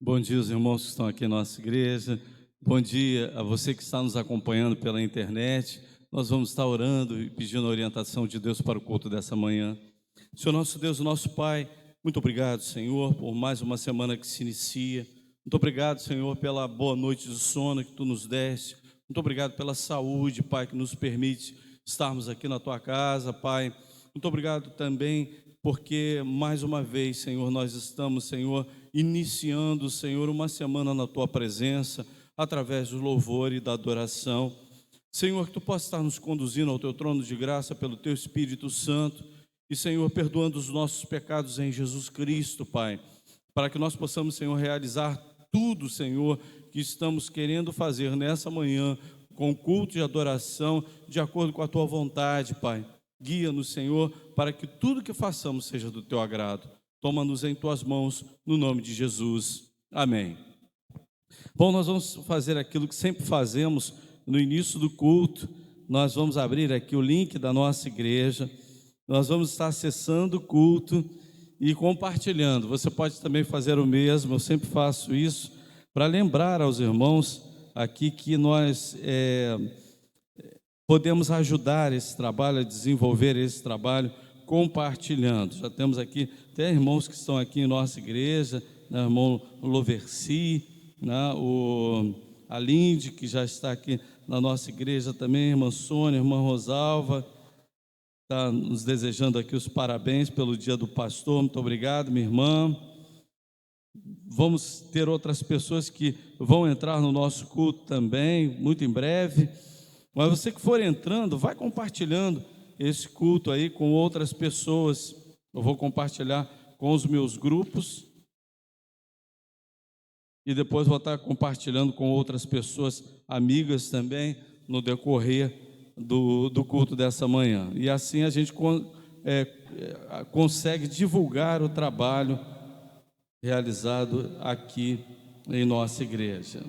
Bom dia, os irmãos que estão aqui na nossa igreja. Bom dia a você que está nos acompanhando pela internet. Nós vamos estar orando e pedindo a orientação de Deus para o culto dessa manhã. Senhor nosso Deus, nosso Pai, muito obrigado, Senhor, por mais uma semana que se inicia. Muito obrigado, Senhor, pela boa noite de sono que Tu nos deste. Muito obrigado pela saúde, Pai, que nos permite estarmos aqui na Tua casa, Pai. Muito obrigado também porque mais uma vez, Senhor, nós estamos, Senhor, iniciando, Senhor, uma semana na Tua presença, através do louvor e da adoração. Senhor, que Tu possa estar nos conduzindo ao Teu trono de graça pelo Teu Espírito Santo e, Senhor, perdoando os nossos pecados em Jesus Cristo, Pai, para que nós possamos, Senhor, realizar tudo, Senhor, que estamos querendo fazer nessa manhã, com culto de adoração, de acordo com a Tua vontade, Pai. Guia-nos, Senhor, para que tudo que façamos seja do Teu agrado. Toma-nos em Tuas mãos, no nome de Jesus. Amém. Bom, nós vamos fazer aquilo que sempre fazemos no início do culto. Nós vamos abrir aqui o link da nossa igreja. Nós vamos estar acessando o culto e compartilhando. Você pode também fazer o mesmo, eu sempre faço isso, para lembrar aos irmãos aqui que nós podemos ajudar esse trabalho, a desenvolver esse trabalho, compartilhando. Já temos aqui até irmãos que estão aqui em nossa igreja, né, irmão Loverci, né, a Linde, que já está aqui na nossa igreja também, irmã Sônia, irmã Rosalva, está nos desejando aqui os parabéns pelo dia do pastor. Muito obrigado, minha irmã. Vamos ter outras pessoas que vão entrar no nosso culto também, muito em breve. Mas você que for entrando, vai compartilhando esse culto aí com outras pessoas. Eu vou compartilhar com os meus grupos e depois vou estar compartilhando com outras pessoas, amigas também, no decorrer do culto dessa manhã. E assim a gente consegue divulgar o trabalho realizado aqui em nossa igreja.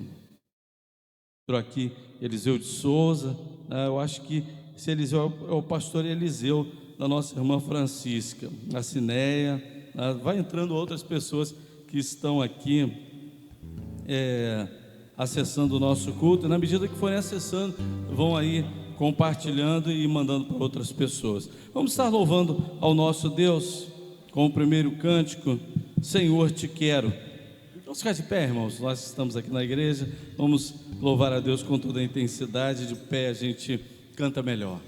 Estou aqui Eliseu de Souza, eu acho que esse Eliseu é o pastor Eliseu da nossa irmã Francisca, a Cineia, vai entrando outras pessoas que estão aqui acessando o nosso culto, e na medida que forem acessando, vão aí compartilhando e mandando para outras pessoas. Vamos estar louvando ao nosso Deus com o primeiro cântico, Senhor, te quero. Vamos ficar de pé, irmãos, nós estamos aqui na igreja, vamos louvar a Deus com toda a intensidade. De pé a gente canta melhor.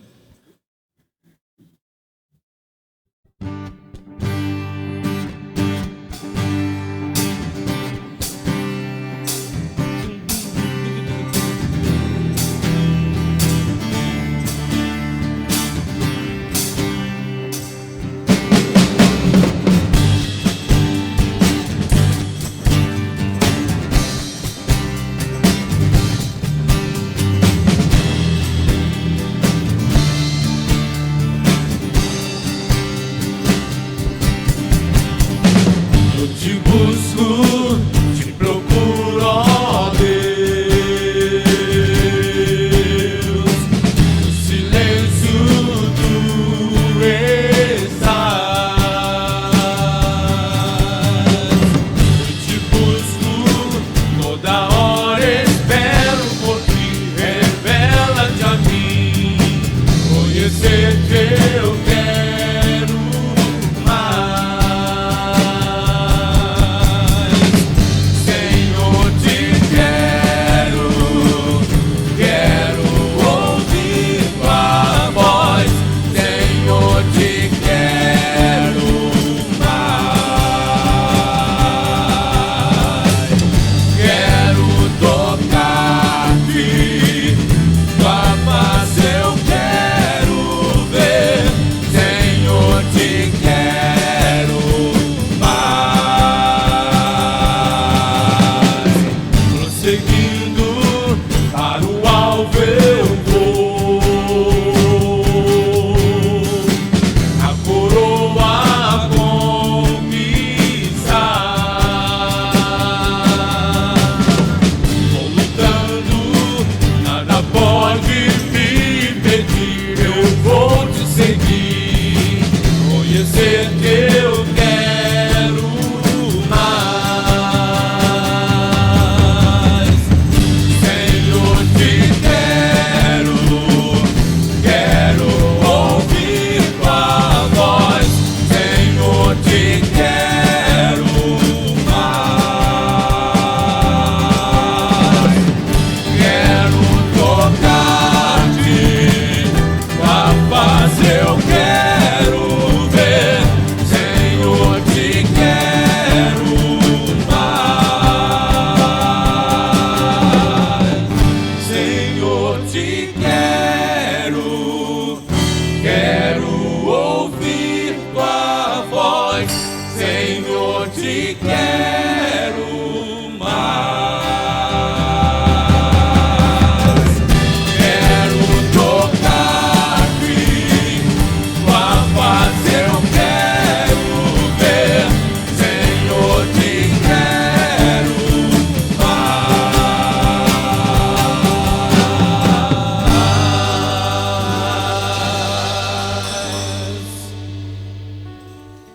Eu quero mais.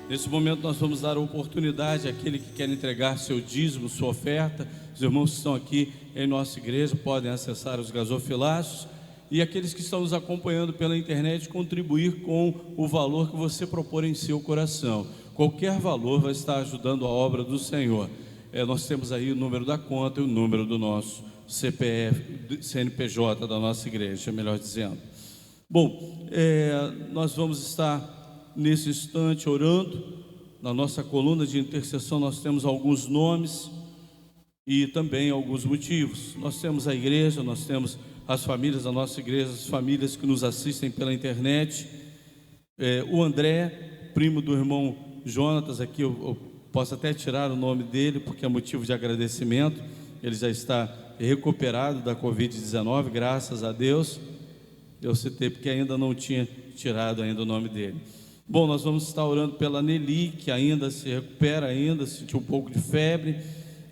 Nesse momento nós vamos dar a oportunidade àquele que quer entregar seu dízimo, sua oferta. Os irmãos que estão aqui em nossa igreja podem acessar os gasofilácios, e aqueles que estão nos acompanhando pela internet contribuir com o valor que você propor em seu coração. Qualquer valor vai estar ajudando a obra do Senhor. Nós temos aí o número da conta e o número do nosso CPF, CNPJ da nossa igreja, melhor dizendo. Bom, nós vamos estar nesse instante orando. Na nossa coluna de intercessão nós temos alguns nomes e também alguns motivos. Nós temos a igreja, nós temos as famílias da nossa igreja, as famílias que nos assistem pela internet. O André, primo do irmão Jonatas, aqui eu posso até tirar o nome dele, porque é motivo de agradecimento. Ele já está recuperado da Covid-19, graças a Deus. Eu citei porque ainda não tinha tirado ainda o nome dele. Bom, nós vamos estar orando pela Nelly, que ainda se recupera, sentiu um pouco de febre.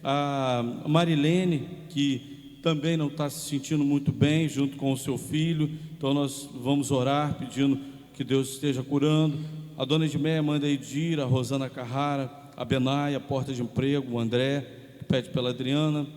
A Marilene, que também não está se sentindo muito bem, junto com o seu filho. Então nós vamos orar pedindo que Deus esteja curando. A dona Edmeia, mãe da Edira, a Rosana Carrara, a Benaia, Porta de Emprego, o André, que pede pela Adriana,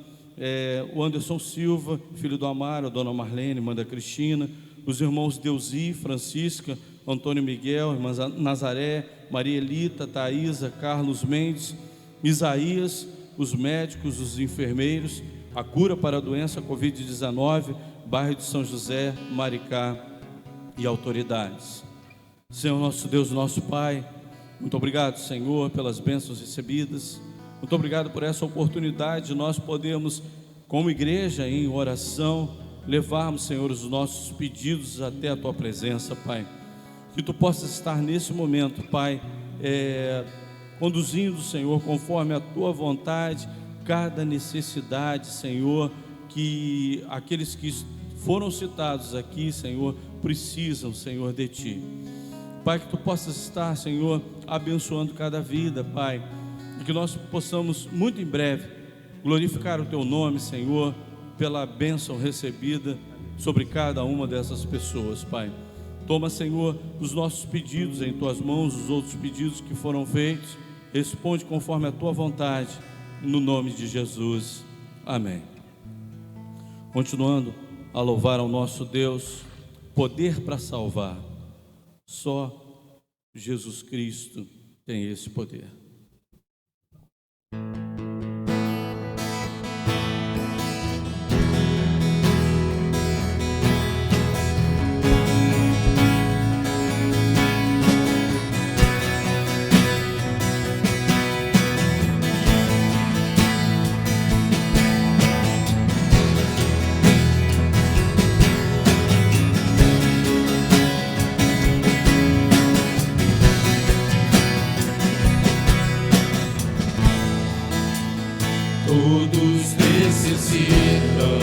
o Anderson Silva, filho do Amaro, a dona Marlene, mãe da Cristina, os irmãos Deusi, Francisca, Antônio Miguel, irmã Nazaré, Maria Elita, Thaísa, Carlos Mendes, Isaías, os médicos, os enfermeiros, a cura para a doença Covid-19, bairro de São José, Maricá e autoridades. Senhor nosso Deus, nosso Pai, muito obrigado, Senhor, pelas bênçãos recebidas. Muito obrigado por essa oportunidade de nós podermos, como igreja, em oração, levarmos, Senhor, os nossos pedidos até a Tua presença, Pai. Que Tu possas estar nesse momento, Pai, conduzindo, Senhor, conforme a Tua vontade, cada necessidade, Senhor, que aqueles que foram citados aqui, Senhor, precisam, Senhor, de Ti. Pai, que Tu possas estar, Senhor, abençoando cada vida, Pai, e que nós possamos, muito em breve, glorificar o Teu nome, Senhor, pela bênção recebida sobre cada uma dessas pessoas, Pai. Toma, Senhor, os nossos pedidos em Tuas mãos, os outros pedidos que foram feitos, responde conforme a Tua vontade, no nome de Jesus, amém. Continuando a louvar ao nosso Deus, poder para salvar, só Jesus Cristo tem esse poder. Todos necessitam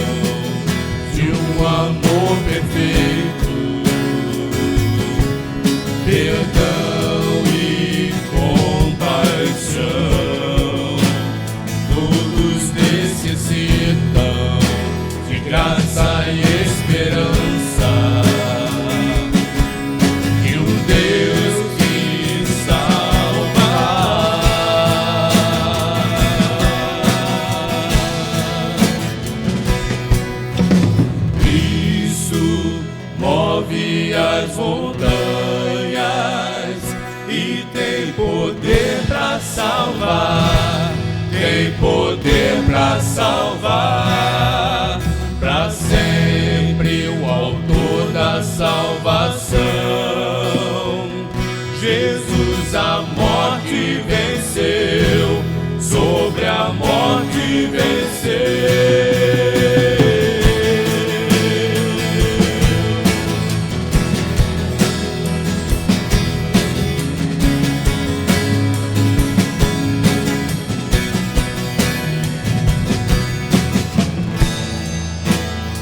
de um amor perfeito, perdão e compaixão. Todos necessitam de graça e esperança, de um Deus que salva. Move as montanhas e tem poder para salvar, tem poder para salvar, para sempre o autor da salvação. Jesus a morte venceu, sobre a morte venceu.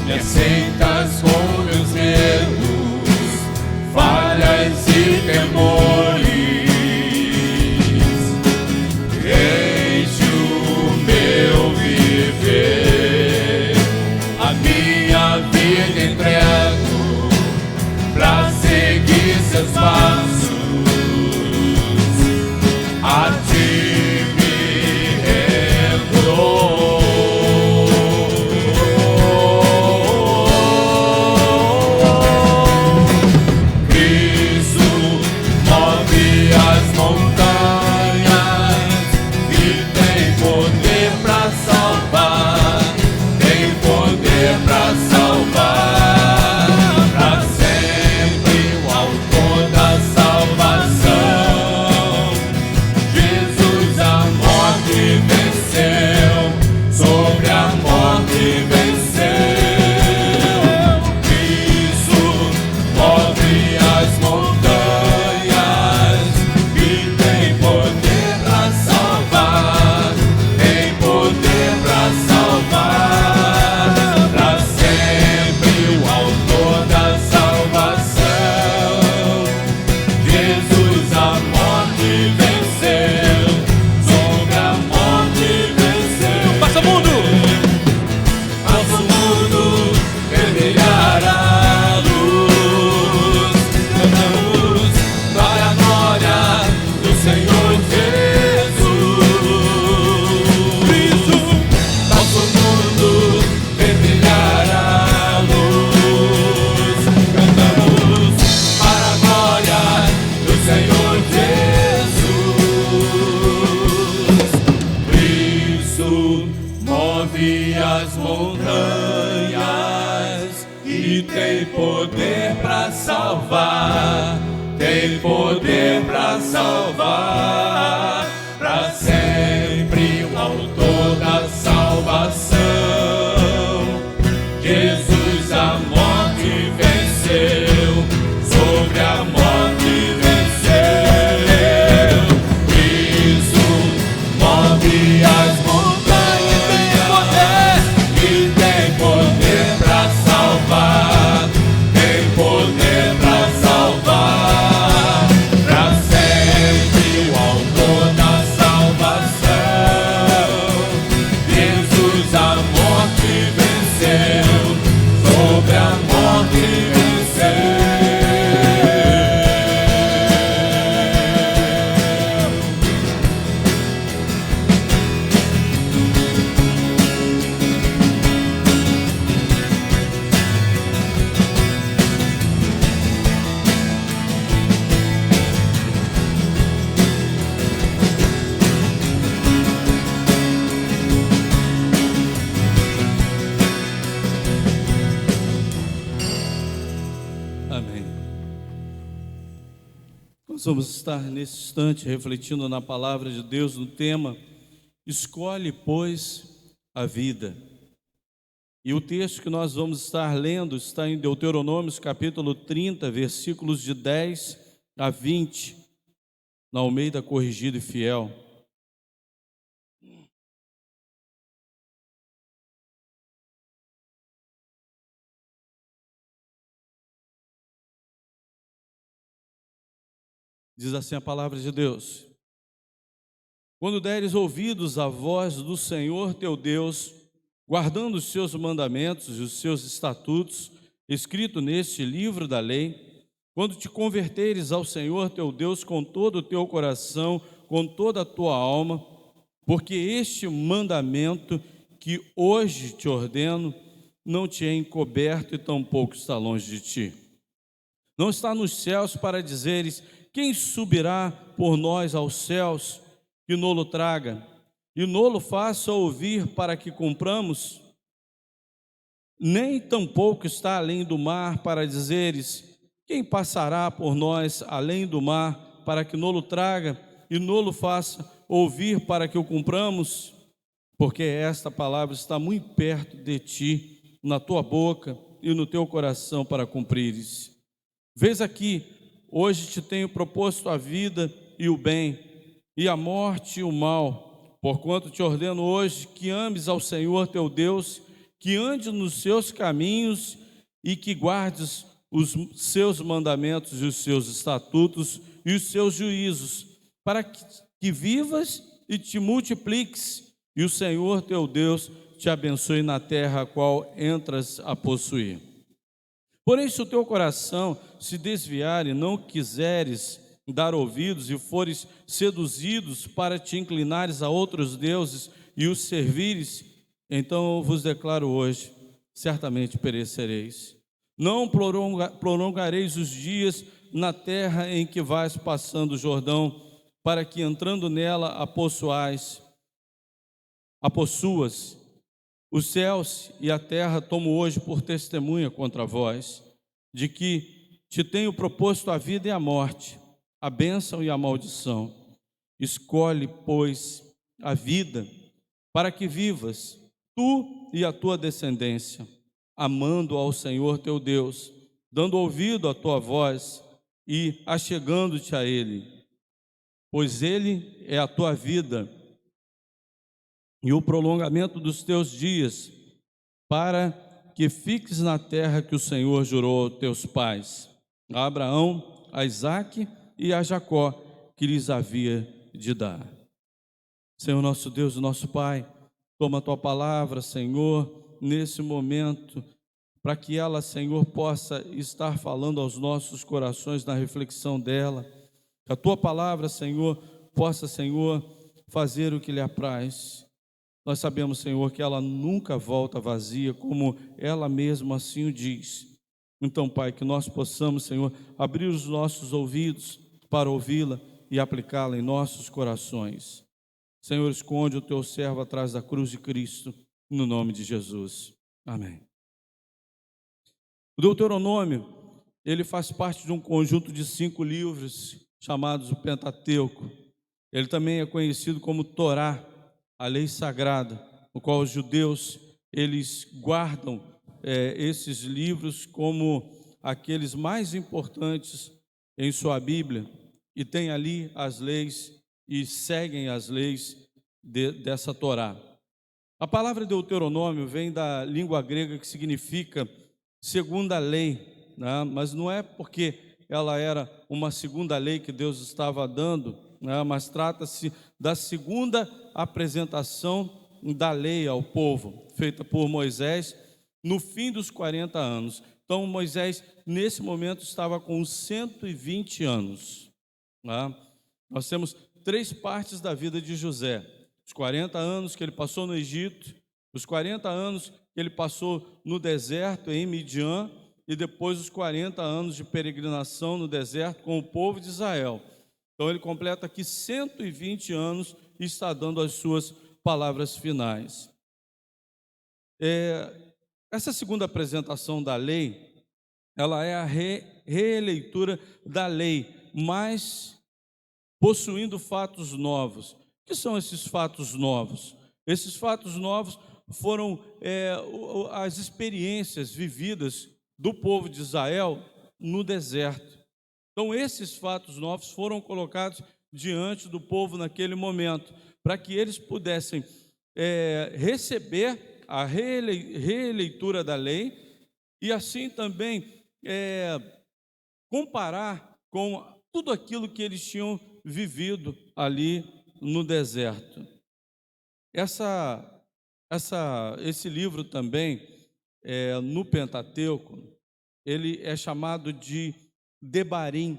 Me aceitas com meus medos, falhas e temores, enche o meu viver. montanhas e tem poder para salvar, tem poder para salvar, para sempre o autor da salvação. Jesus a morte venceu, sobre a morte venceu. Isso move as montanhas e tem poder para salvar, tem poder para salvar, para sempre o autor da salvação. Jesus a morte venceu, sobre a morte venceu. Passa mundo! Mas o mundo vermelhará a luz, cantamos para a glória do Senhor Jesus. Nosso mundo vermelhará a luz, cantamos para a glória do Senhor Jesus. Cristo move as montanhas e tem poder para salvar, tem poder para salvar, para sempre o autor da salvação. Jesus a morte venceu, sobre a morte venceu. Cristo move as montanhas e tem poder para salvar, tem poder para salvar, para sempre o autor da salvação. Jesus a morte venceu, sobre a morte venceu. Amém. Nós vamos estar nesse instante refletindo na palavra de Deus no tema Escolhe, pois, a vida. E o texto que nós vamos estar lendo está em Deuteronômio, capítulo 30, versículos de 10 a 20, na Almeida Corrigida e Fiel. Diz assim a palavra de Deus: quando deres ouvidos à voz do Senhor teu Deus, guardando os seus mandamentos e os seus estatutos, escrito neste livro da lei, quando te converteres ao Senhor teu Deus com todo o teu coração, com toda a tua alma, porque este mandamento que hoje te ordeno não te é encoberto e tampouco está longe de ti. Não está nos céus para dizeres: quem subirá por nós aos céus, que nolo traga, e nolo faça ouvir para que cumpramos? Nem tampouco está além do mar para dizeres: quem passará por nós além do mar, para que nolo traga, e nolo faça ouvir para que o cumpramos? Porque esta palavra está muito perto de ti, na tua boca e no teu coração, para cumprires. Vês aqui, hoje te tenho proposto a vida e o bem, e a morte e o mal, porquanto te ordeno hoje que ames ao Senhor teu Deus, que andes nos seus caminhos e que guardes os seus mandamentos e os seus estatutos e os seus juízos, para que vivas e te multipliques, e o Senhor teu Deus te abençoe na terra a qual entras a possuir. Porém, se o teu coração se desviar e não quiseres dar ouvidos e fores seduzidos para te inclinares a outros deuses e os servires, então eu vos declaro hoje, certamente perecereis. Não prolongareis os dias na terra em que vais passando o Jordão para que entrando nela a possuas. Os céus e a terra tomo hoje por testemunha contra vós, de que te tenho proposto a vida e a morte, a bênção e a maldição. Escolhe, pois, a vida, para que vivas, tu e a tua descendência, amando ao Senhor teu Deus, dando ouvido à tua voz e achegando-te a Ele, pois Ele é a tua vida e o prolongamento dos teus dias, para que fiques na terra que o Senhor jurou aos teus pais, a Abraão, a Isaque e a Jacó, que lhes havia de dar. Senhor nosso Deus, nosso Pai, toma a tua palavra, Senhor, nesse momento, para que ela, Senhor, possa estar falando aos nossos corações na reflexão dela, que a tua palavra, Senhor, possa, Senhor, fazer o que lhe apraz. Nós sabemos, Senhor, que ela nunca volta vazia, como ela mesma assim o diz. Então, Pai, que nós possamos, Senhor, abrir os nossos ouvidos para ouvi-la e aplicá-la em nossos corações. Senhor, esconde o teu servo atrás da cruz de Cristo, no nome de Jesus. Amém. O Deuteronômio, ele faz parte de um conjunto de 5 livros chamados o Pentateuco. Ele também é conhecido como Torá, a lei sagrada, no qual os judeus, eles guardam esses livros como aqueles mais importantes em sua Bíblia, e tem ali as leis e seguem as leis dessa Torá. A palavra Deuteronômio vem da língua grega que significa segunda lei, né? Mas não é porque ela era uma segunda lei que Deus estava dando, né? Mas trata-se da segunda apresentação da lei ao povo, feita por Moisés no fim dos 40 anos. Então Moisés, nesse momento, estava com 120 anos. Né? Nós temos 3 partes da vida de José: os 40 anos que ele passou no Egito, os 40 anos que ele passou no deserto em Midian, e depois os 40 anos de peregrinação no deserto com o povo de Israel. Então ele completa aqui 120 anos e está dando as suas palavras finais. Essa segunda apresentação da lei, ela é a releitura da lei, mas possuindo fatos novos. O que são esses fatos novos? Esses fatos novos foram as experiências vividas do povo de Israel no deserto. Então esses fatos novos foram colocados diante do povo naquele momento, para que eles pudessem receber a releitura da lei e assim também comparar com tudo aquilo que eles tinham vivido ali no deserto. Esse livro também, no Pentateuco, ele é chamado de Debarim,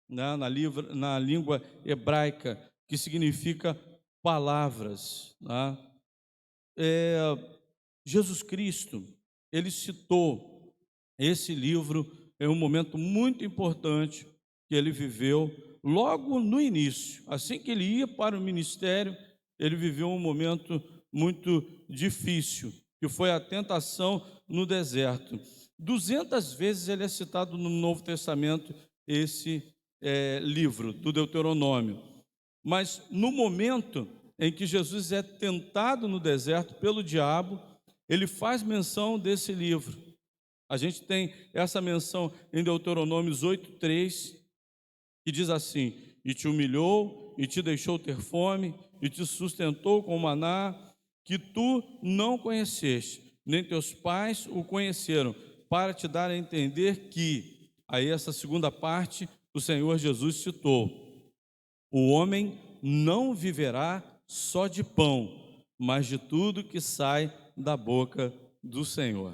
né, na língua hebraica, que significa palavras. Né? Jesus Cristo, ele citou esse livro em um momento muito importante que ele viveu logo no início. Assim que ele ia para o ministério, ele viveu um momento muito difícil, que foi a tentação no deserto. 200 vezes ele é citado no Novo Testamento, esse livro do Deuteronômio. Mas no momento em que Jesus é tentado no deserto pelo diabo, ele faz menção desse livro. A gente tem essa menção em Deuteronômios 8:3, que diz assim: e te humilhou, e te deixou ter fome, e te sustentou com maná, que tu não conheceste, nem teus pais o conheceram, para te dar a entender que, aí essa segunda parte, o Senhor Jesus citou: o homem não viverá só de pão, mas de tudo que sai da boca do Senhor.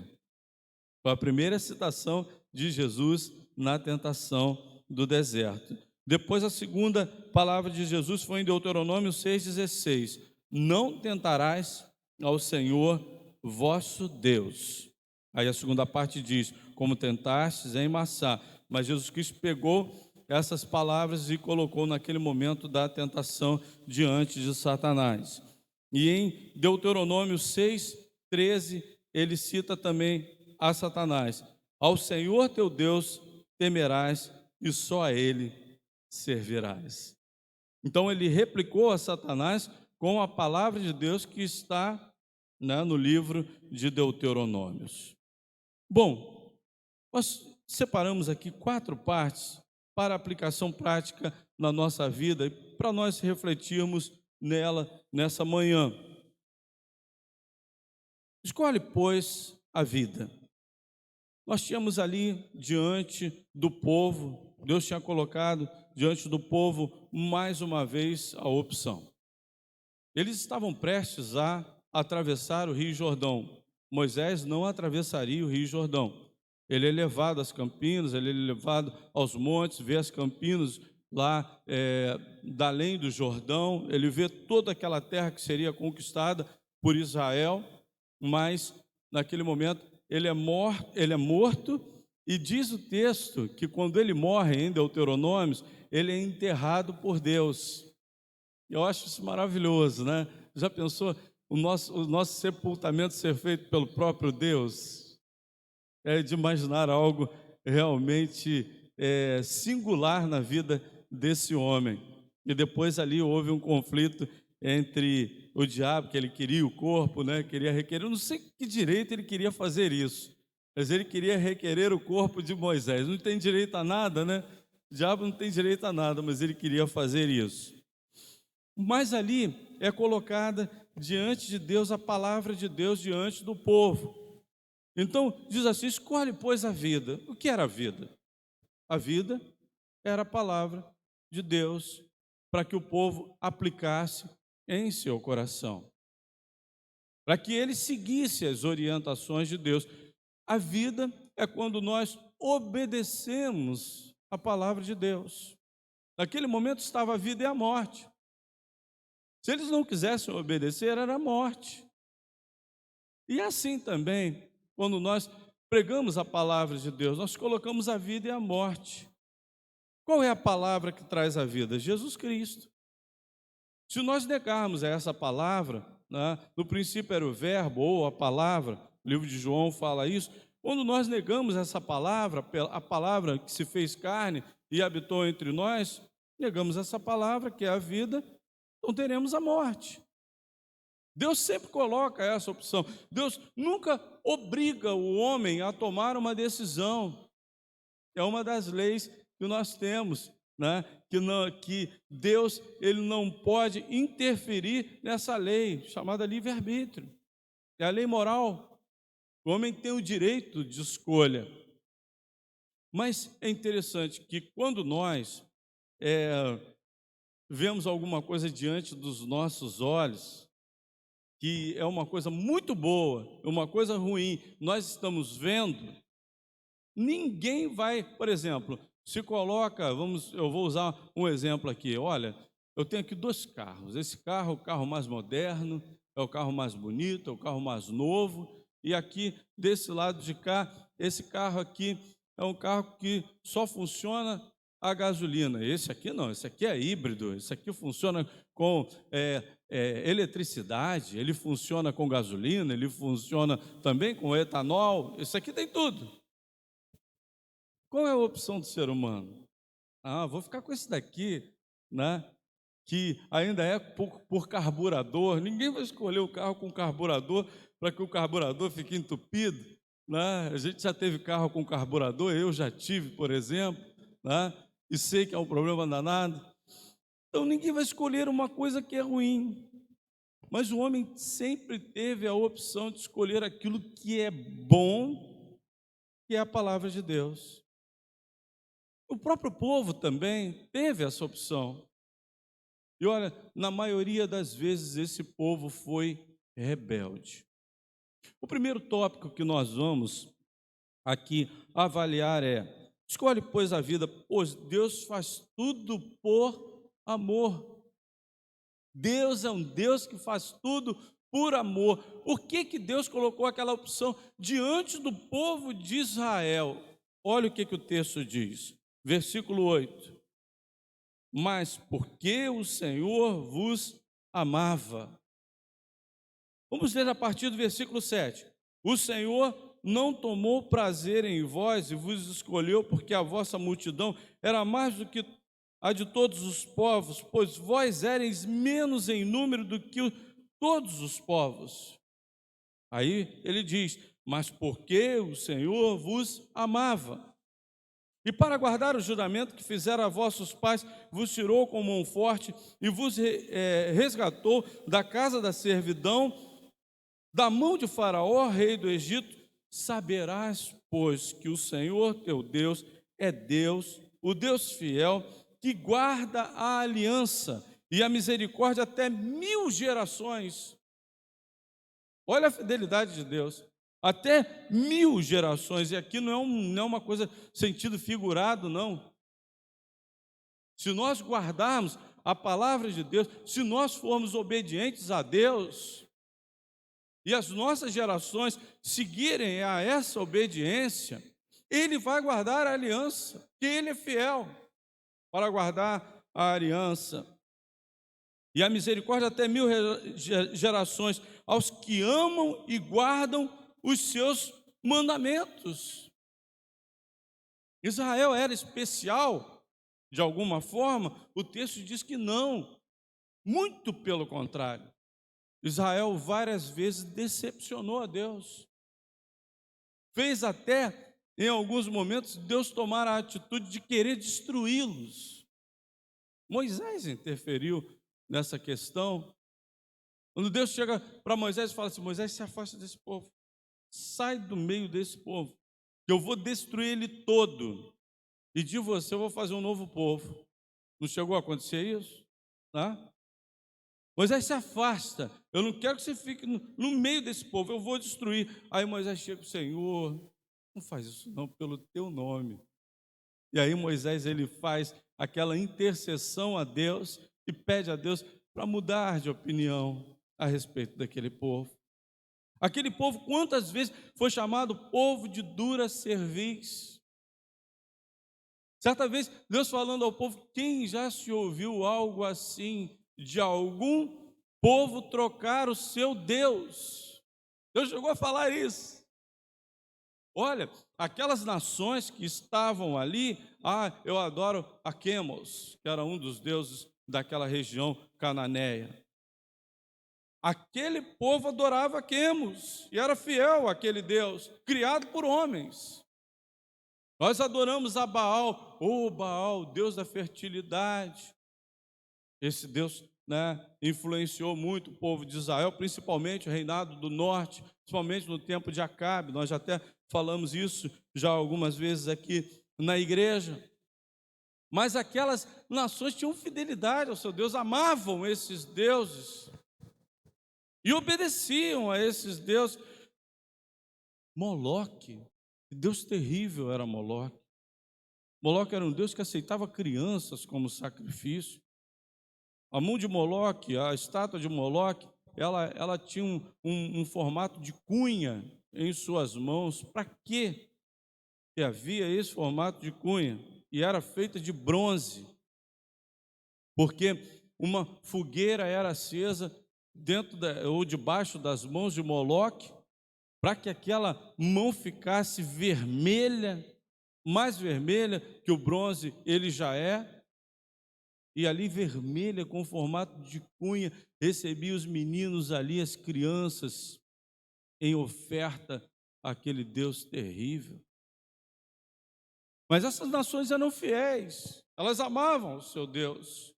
Foi a primeira citação de Jesus na tentação do deserto. Depois a segunda palavra de Jesus foi em Deuteronômio 6,16: não tentarás ao Senhor vosso Deus. Aí a segunda parte diz: como tentastes em Massá. Mas Jesus Cristo pegou essas palavras e colocou naquele momento da tentação diante de Satanás. E em Deuteronômio 6:13, ele cita também a Satanás: ao Senhor teu Deus temerás e só a Ele servirás. Então ele replicou a Satanás com a palavra de Deus que está, né, no livro de Deuteronômios. Bom, nós separamos aqui 4 partes para aplicação prática na nossa vida e para nós refletirmos nela nessa manhã. Escolhe, pois, a vida. Nós tínhamos ali diante do povo, Deus tinha colocado diante do povo mais uma vez a opção. Eles estavam prestes a atravessar o Rio Jordão. Moisés não atravessaria o Rio Jordão. Ele é levado às campinas, ele é levado aos montes, vê as campinas lá da além do Jordão, ele vê toda aquela terra que seria conquistada por Israel, mas naquele momento ele é morto, e diz o texto que quando ele morre em Deuteronômios, ele é enterrado por Deus. Eu acho isso maravilhoso, né? Já pensou o nosso sepultamento ser feito pelo próprio Deus? É de imaginar algo realmente singular na vida desse homem. E depois ali houve um conflito entre o diabo, que ele queria o corpo, né? Queria requerer, eu não sei que direito ele queria fazer isso, mas ele queria requerer o corpo de Moisés. Não tem direito a nada, né? O diabo não tem direito a nada, mas ele queria fazer isso. Mas ali é colocada diante de Deus a palavra de Deus diante do povo. Então diz assim: escolhe, pois, a vida. O que era a vida? A vida era a palavra de Deus para que o povo aplicasse em seu coração, para que ele seguisse as orientações de Deus. A vida é quando nós obedecemos a palavra de Deus. Naquele momento estava a vida e a morte. Se eles não quisessem obedecer, era a morte. E assim também, quando nós pregamos a palavra de Deus, nós colocamos a vida e a morte. Qual é a palavra que traz a vida? Jesus Cristo. Se nós negarmos essa palavra, né, no princípio era o verbo ou a palavra, o livro de João fala isso. Quando nós negamos essa palavra, a palavra que se fez carne e habitou entre nós, negamos essa palavra que é a vida, então teremos a morte. Deus sempre coloca essa opção. Deus nunca obriga o homem a tomar uma decisão. É uma das leis que nós temos, né? Que Deus ele não pode interferir nessa lei chamada livre-arbítrio. É a lei moral. O homem tem o direito de escolha. Mas é interessante que quando nós vemos alguma coisa diante dos nossos olhos, que é uma coisa muito boa, uma coisa ruim, nós estamos vendo, ninguém vai, por exemplo, se coloca, eu vou usar um exemplo aqui, olha, eu tenho aqui 2 carros, esse carro é o carro mais moderno, é o carro mais bonito, é o carro mais novo, e aqui, desse lado de cá, esse carro aqui é um carro que só funciona a gasolina. Esse aqui não, esse aqui é híbrido, esse aqui funciona com eletricidade, ele funciona com gasolina, ele funciona também com etanol, esse aqui tem tudo. Qual é a opção do ser humano? Vou ficar com esse daqui, né, que ainda é por carburador. Ninguém vai escolher o carro com carburador para que o carburador fique entupido, né? A gente já teve carro com carburador, eu já tive, por exemplo, né? E sei que é um problema danado. Então ninguém vai escolher uma coisa que é ruim, mas o homem sempre teve a opção de escolher aquilo que é bom, que é a palavra de Deus. O próprio povo também teve essa opção. E olha, na maioria das vezes esse povo foi rebelde. O primeiro tópico que nós vamos aqui avaliar é: escolhe, pois, a vida, pois Deus faz tudo por amor. Deus é um Deus que faz tudo por amor. Por que Deus colocou aquela opção diante do povo de Israel? Olha o que o texto diz, versículo 8. mas porque o Senhor vos amava. Vamos ler a partir do versículo 7. O Senhor não tomou prazer em vós e vos escolheu, porque a vossa multidão era mais do que a de todos os povos, pois vós éreis menos em número do que todos os povos. Aí ele diz, mas porque o Senhor vos amava. E para guardar o juramento que fizeram a vossos pais, vos tirou com mão forte e vos resgatou da casa da servidão, da mão de Faraó, rei do Egito. Saberás, pois, que o Senhor teu Deus é Deus, o Deus fiel, que guarda a aliança e a misericórdia até 1000 gerações. Olha a fidelidade de Deus. Até 1000 gerações, e aqui não é uma coisa sentido figurado, não. Se nós guardarmos a palavra de Deus, se nós formos obedientes a Deus, e as nossas gerações seguirem a essa obediência, Ele vai guardar a aliança, que Ele é fiel para guardar a aliança. E a misericórdia até 1000 gerações aos que amam e guardam os seus mandamentos. Israel era especial de alguma forma? O texto diz que não, muito pelo contrário. Israel várias vezes decepcionou a Deus. Fez até, em alguns momentos, Deus tomar a atitude de querer destruí-los. Moisés interferiu nessa questão. Quando Deus chega para Moisés e fala assim, Moisés, se afasta desse povo. Sai do meio desse povo, que eu vou destruir ele todo, e de você eu vou fazer um novo povo. Não chegou a acontecer isso? Tá? Moisés se afasta, eu não quero que você fique no meio desse povo, eu vou destruir. Aí Moisés chega, Senhor, não faz isso não, pelo teu nome. E aí Moisés, ele faz aquela intercessão a Deus e pede a Deus para mudar de opinião a respeito daquele povo. Aquele povo, quantas vezes foi chamado povo de dura cerviz? Certa vez, Deus falando ao povo, quem já se ouviu algo assim, de algum povo trocar o seu Deus? Deus chegou a falar isso. Olha, aquelas nações que estavam ali, eu adoro a Quemos, que era um dos deuses daquela região cananeia. Aquele povo adorava Quemos e era fiel àquele Deus, criado por homens. Nós adoramos a Baal, Baal, Deus da fertilidade. Esse Deus, influenciou muito o povo de Israel, principalmente o reinado do norte, principalmente no tempo de Acabe. Nós já até falamos isso já algumas vezes aqui na igreja. Mas aquelas nações tinham fidelidade ao seu Deus, amavam esses deuses e obedeciam a esses deuses. Moloque, Deus terrível era Moloque. Moloque era um Deus que aceitava crianças como sacrifício. A mão de Moloque, a estátua de Moloque, ela tinha um formato de cunha em suas mãos. Para quê que havia esse formato de cunha? E era feita de bronze, porque uma fogueira era acesa dentro ou debaixo das mãos de Moloque, para que aquela mão ficasse vermelha, mais vermelha que o bronze ele já é, e ali vermelha com formato de cunha, recebia os meninos ali, as crianças, em oferta àquele Deus terrível. Mas essas nações eram fiéis, elas amavam o seu Deus.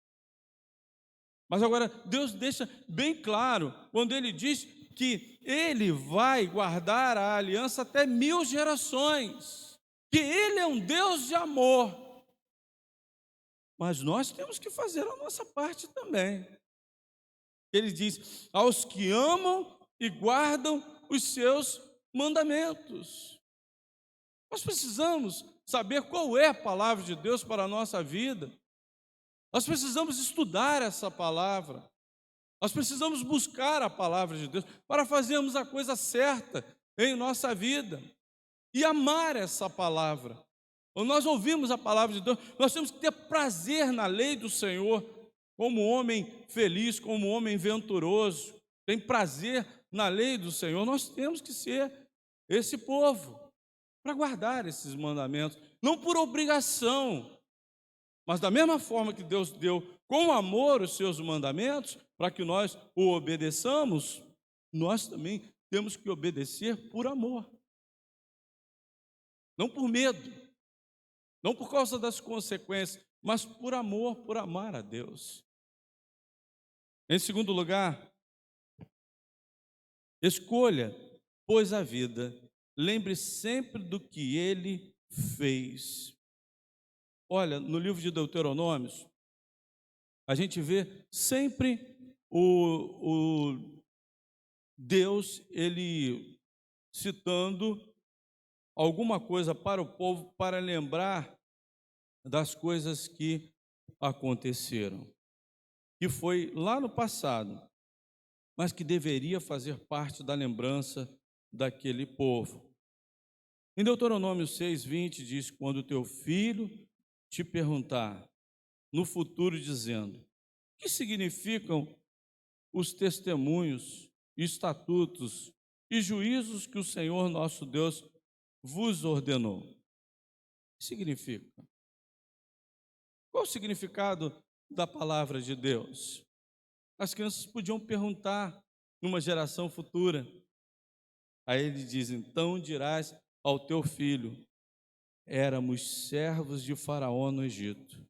Mas agora Deus deixa bem claro, quando Ele diz que Ele vai guardar a aliança até 1000 gerações, que Ele é um Deus de amor. Mas nós temos que fazer a nossa parte também. Ele diz, aos que amam e guardam os seus mandamentos. Nós precisamos saber qual é a palavra de Deus para a nossa vida. Nós precisamos estudar essa palavra. Nós precisamos buscar a palavra de Deus para fazermos a coisa certa em nossa vida e amar essa palavra. Quando nós ouvimos a palavra de Deus, nós temos que ter prazer na lei do Senhor, como homem feliz, como homem venturoso, tem prazer na lei do Senhor. Nós temos que ser esse povo, para guardar esses mandamentos, não por obrigação, mas da mesma forma que Deus deu com amor os seus mandamentos, para que nós o obedeçamos, nós também temos que obedecer por amor, não por medo, não por causa das consequências, mas por amor, por amar a Deus. Em segundo lugar, escolha, pois, a vida, lembre sempre do que ele fez. Olha, no livro de Deuteronômios, a gente vê sempre o Deus, ele citando alguma coisa para o povo, para lembrar das coisas que aconteceram, que foi lá no passado, mas que deveria fazer parte da lembrança daquele povo. Em Deuteronômio 6:20 diz: quando teu filho te perguntar no futuro, dizendo: o que significam os testemunhos, estatutos e juízos que o Senhor nosso Deus vos ordenou? O que significa? Qual o significado da palavra de Deus? As crianças podiam perguntar numa geração futura. Aí ele diz: então dirás ao teu filho: éramos servos de Faraó no Egito,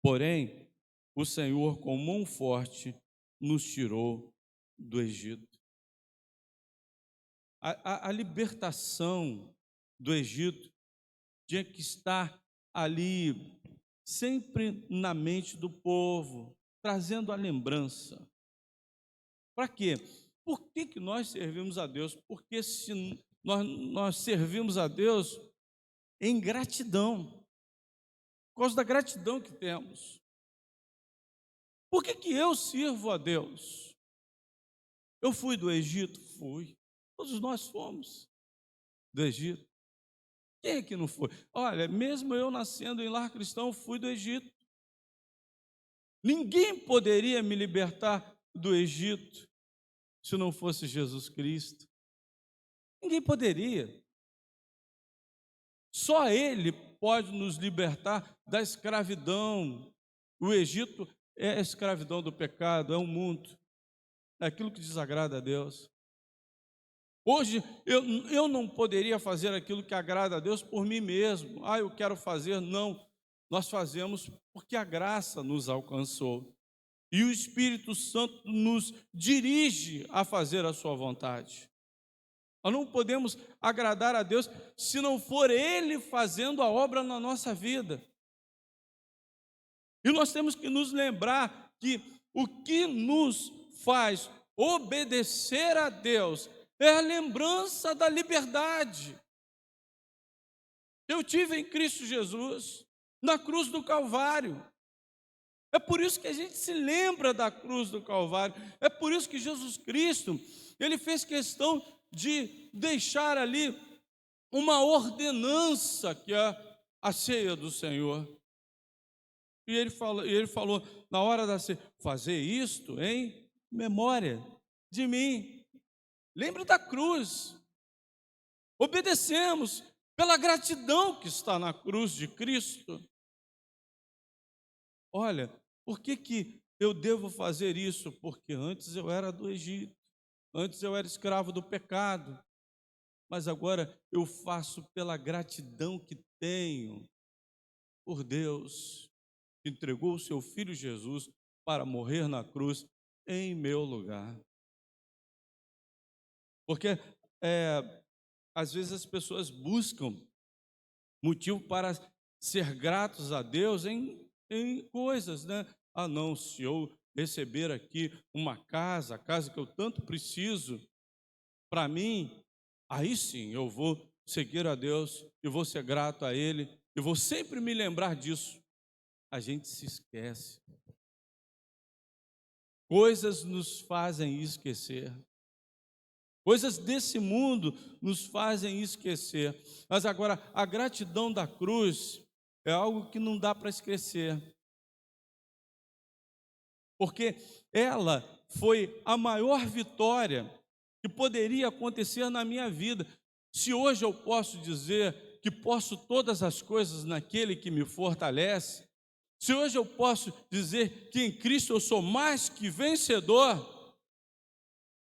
porém o Senhor com mão forte nos tirou do Egito. A libertação do Egito tinha que estar ali sempre na mente do povo, trazendo a lembrança. Para quê? Por que nós servimos a Deus? Porque se nós servimos a Deus em gratidão, por causa da gratidão que temos. Por que eu sirvo a Deus? Eu fui do Egito? Fui. Todos nós fomos do Egito. Quem é que não foi? Olha, mesmo eu nascendo em lar cristão, fui do Egito. Ninguém poderia me libertar do Egito se não fosse Jesus Cristo. Ninguém poderia. Só Ele pode nos libertar da escravidão. O Egito é a escravidão do pecado, é o mundo, é aquilo que desagrada a Deus. Hoje, eu não poderia fazer aquilo que agrada a Deus por mim mesmo. Eu quero fazer. Não, nós fazemos porque a graça nos alcançou. E o Espírito Santo nos dirige a fazer a sua vontade. Nós não podemos agradar a Deus se não for Ele fazendo a obra na nossa vida. E nós temos que nos lembrar que o que nos faz obedecer a Deus é a lembrança da liberdade. Eu tive em Cristo Jesus, na cruz do Calvário. É por isso que a gente se lembra da cruz do Calvário. É por isso que Jesus Cristo, Ele fez questão de deixar ali uma ordenança, que é a ceia do Senhor. E ele falou na hora da ceia: fazer isto em memória de mim. Lembre da cruz. Obedecemos pela gratidão que está na cruz de Cristo. Olha, por que eu devo fazer isso? Porque antes eu era do Egito, antes eu era escravo do pecado, mas agora eu faço pela gratidão que tenho por Deus, que entregou o seu Filho Jesus para morrer na cruz em meu lugar. Porque às vezes as pessoas buscam motivo para ser gratos a Deus em coisas, né? Não, se eu receber aqui uma casa, a casa que eu tanto preciso para mim, aí sim eu vou seguir a Deus e vou ser grato a Ele e vou sempre me lembrar disso. A gente se esquece. Coisas nos fazem esquecer. Coisas desse mundo nos fazem esquecer. Mas agora, a gratidão da cruz é algo que não dá para esquecer, porque ela foi a maior vitória que poderia acontecer na minha vida. Se hoje eu posso dizer que posso todas as coisas naquele que me fortalece, se hoje eu posso dizer que em Cristo eu sou mais que vencedor,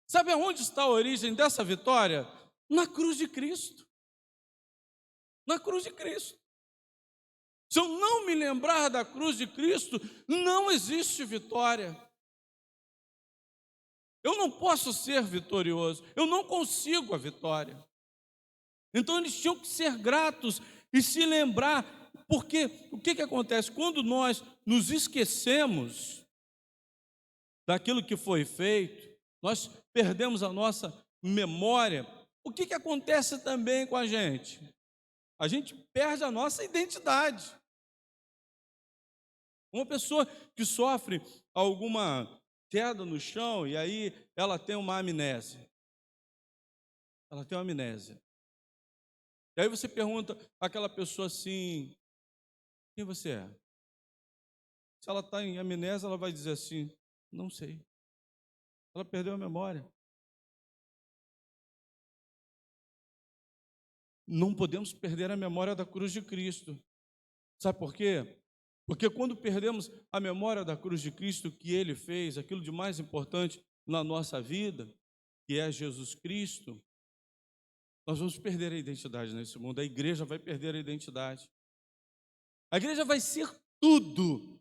sabe aonde está a origem dessa vitória? Na cruz de Cristo. Na cruz de Cristo. Se eu não me lembrar da cruz de Cristo, não existe vitória. Eu não posso ser vitorioso, eu não consigo a vitória. Então eles tinham que ser gratos e se lembrar, porque o que acontece? Quando nós nos esquecemos daquilo que foi feito, nós perdemos a nossa memória. O que acontece também com a gente? A gente perde a nossa identidade. Uma pessoa que sofre alguma queda no chão e aí ela tem uma amnésia. Ela tem uma amnésia. E aí você pergunta àquela pessoa assim: quem você é? Se ela está em amnésia, ela vai dizer assim: não sei. Ela perdeu a memória. Não podemos perder a memória da cruz de Cristo. Sabe por quê? Porque quando perdemos a memória da cruz de Cristo, que Ele fez, aquilo de mais importante na nossa vida, que é Jesus Cristo, nós vamos perder a identidade nesse mundo. A igreja vai perder a identidade. A igreja vai ser tudo,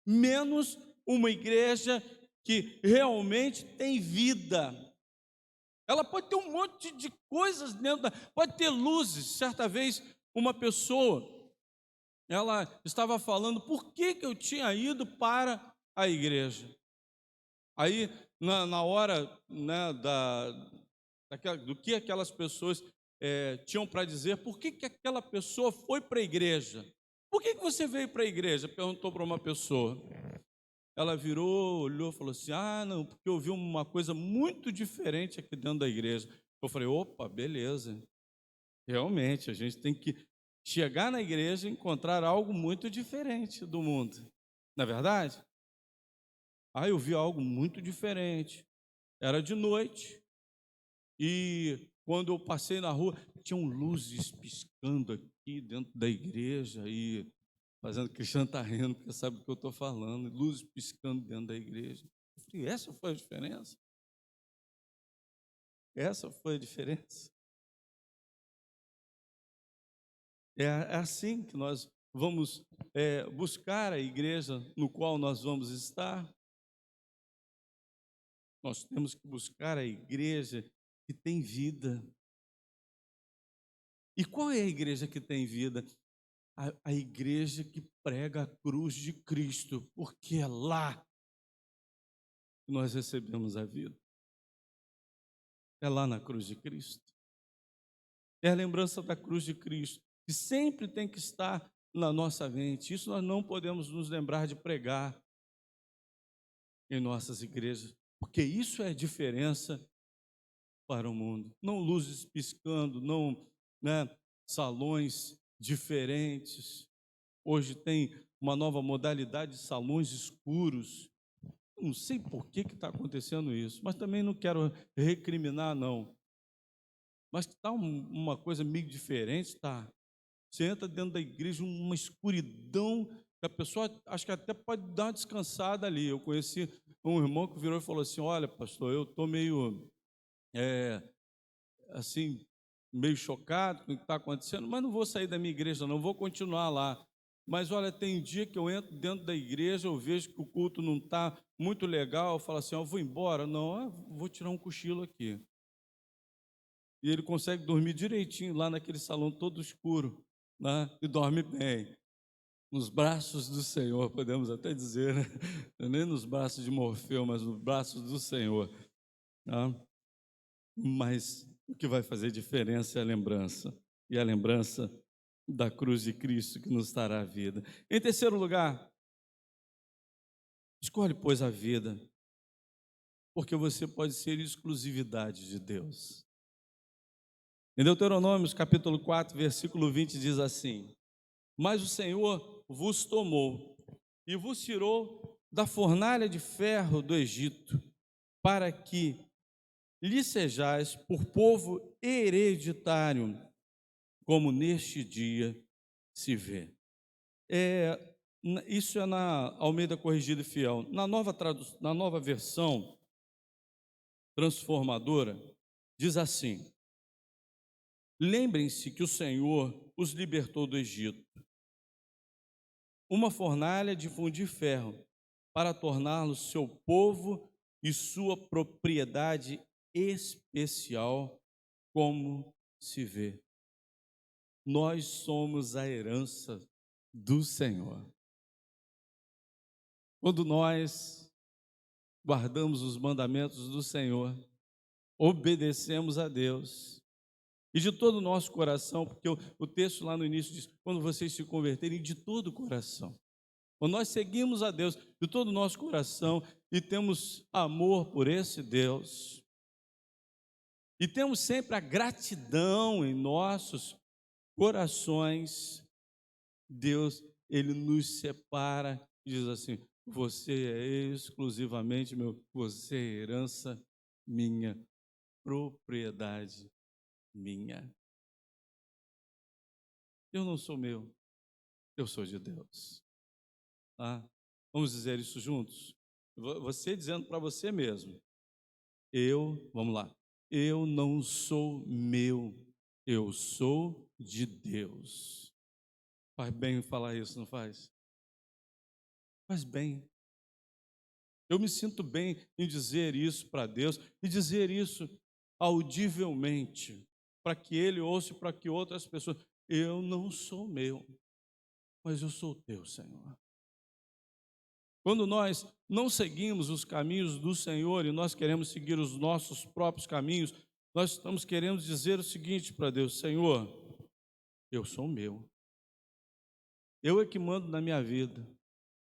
menos uma igreja que realmente tem vida. Ela pode ter um monte de coisas dentro, pode ter luzes. Certa vez, uma pessoa, ela estava falando por que eu tinha ido para a igreja. Aí, na hora, né, do que aquelas pessoas tinham para dizer, por que aquela pessoa foi para a igreja? Por que você veio para a igreja? Perguntou para uma pessoa. Ela virou, olhou e falou assim: não, porque eu vi uma coisa muito diferente aqui dentro da igreja. Eu falei: opa, beleza. Realmente, a gente tem que chegar na igreja e encontrar algo muito diferente do mundo. Não é verdade? Eu vi algo muito diferente. Era de noite. E quando eu passei na rua, tinham luzes piscando aqui dentro da igreja e fazendo, Cristiano está rindo, porque sabe do que eu estou falando, luzes piscando dentro da igreja. Eu falei: essa foi a diferença? Essa foi a diferença? É assim que nós vamos buscar a igreja no qual nós vamos estar. Nós temos que buscar a igreja que tem vida. E qual é a igreja que tem vida? A igreja que prega a cruz de Cristo, porque é lá que nós recebemos a vida. É lá na cruz de Cristo. É a lembrança da cruz de Cristo, que sempre tem que estar na nossa mente. Isso nós não podemos nos lembrar de pregar em nossas igrejas, porque isso é diferença para o mundo. Não luzes piscando, não, salões diferentes. Hoje tem uma nova modalidade de salões escuros. Não sei por que está acontecendo isso, mas também não quero recriminar, não. Mas está uma coisa meio diferente, tá? Você entra dentro da igreja, uma escuridão, que a pessoa acho que até pode dar uma descansada ali. Eu conheci um irmão que virou e falou assim: olha, pastor, eu estou meio, assim, meio chocado com o que está acontecendo, mas não vou sair da minha igreja, não, vou continuar lá. Mas olha, tem dia que eu entro dentro da igreja, eu vejo que o culto não está muito legal, eu falo assim: eu vou embora. Não, vou tirar um cochilo aqui. E ele consegue dormir direitinho lá naquele salão todo escuro, né? E dorme bem. Nos braços do Senhor, podemos até dizer, né? Nem nos braços de Morfeu, mas nos braços do Senhor. Tá? Mas o que vai fazer diferença é a lembrança. E a lembrança da cruz de Cristo que nos dará a vida. Em terceiro lugar, escolhe, pois, a vida, porque você pode ser exclusividade de Deus. Em Deuteronômio, capítulo 4, versículo 20, diz assim: Mas o Senhor vos tomou e vos tirou da fornalha de ferro do Egito, para que lhe sejais por povo hereditário, como neste dia se vê. Isso é na Almeida Corrigida e Fiel. Na nova versão transformadora, diz assim: lembrem-se que o Senhor os libertou do Egito, uma fornalha de fundir ferro, para torná-los seu povo e sua propriedade especial, como se vê. Nós somos a herança do Senhor. Quando nós guardamos os mandamentos do Senhor, obedecemos a Deus, e de todo o nosso coração, porque o texto lá no início diz, quando vocês se converterem, de todo o coração. Quando nós seguimos a Deus de todo o nosso coração e temos amor por esse Deus, e temos sempre a gratidão em nossos corações, Deus, Ele nos separa e diz assim: você é exclusivamente meu, você é herança minha, propriedade minha. Eu não sou meu, eu sou de Deus. Tá? Vamos dizer isso juntos? Você dizendo para você mesmo: vamos lá, eu não sou meu, eu sou de Deus. Faz bem falar isso, não faz? Faz bem. Eu me sinto bem em dizer isso para Deus e dizer isso audivelmente, para que Ele ouça e para que outras pessoas. Eu não sou meu, mas eu sou teu, Senhor. Quando nós não seguimos os caminhos do Senhor e nós queremos seguir os nossos próprios caminhos, nós estamos querendo dizer o seguinte para Deus: Senhor, eu sou meu. Eu é que mando na minha vida.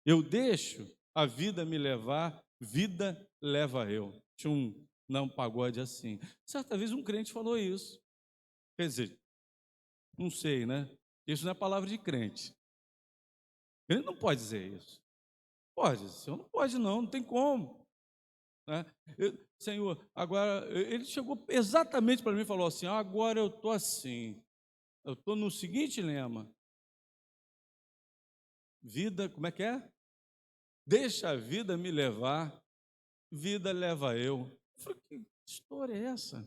Eu deixo a vida me levar, vida leva eu. Tinha um pagode assim. Certa vez um crente falou isso. Quer dizer, não sei, né? Isso não é palavra de crente. Ele não pode dizer isso. Pode, o senhor não pode não tem como. Né? Senhor, agora, ele chegou exatamente para mim e falou assim: agora eu estou assim, eu estou no seguinte lema: vida, como é que é? Deixa a vida me levar, vida leva eu. Eu falei: que história é essa?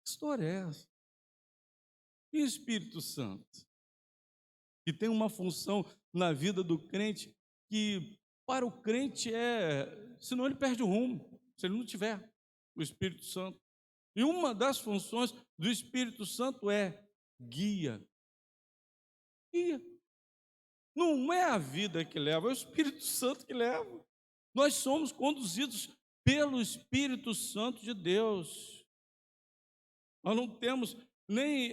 Que história é essa? E o Espírito Santo, que tem uma função na vida do crente, que para o crente senão ele perde o rumo, se ele não tiver o Espírito Santo. E uma das funções do Espírito Santo é guia. Guia. Não é a vida que leva, é o Espírito Santo que leva. Nós somos conduzidos pelo Espírito Santo de Deus. Nós não temos nem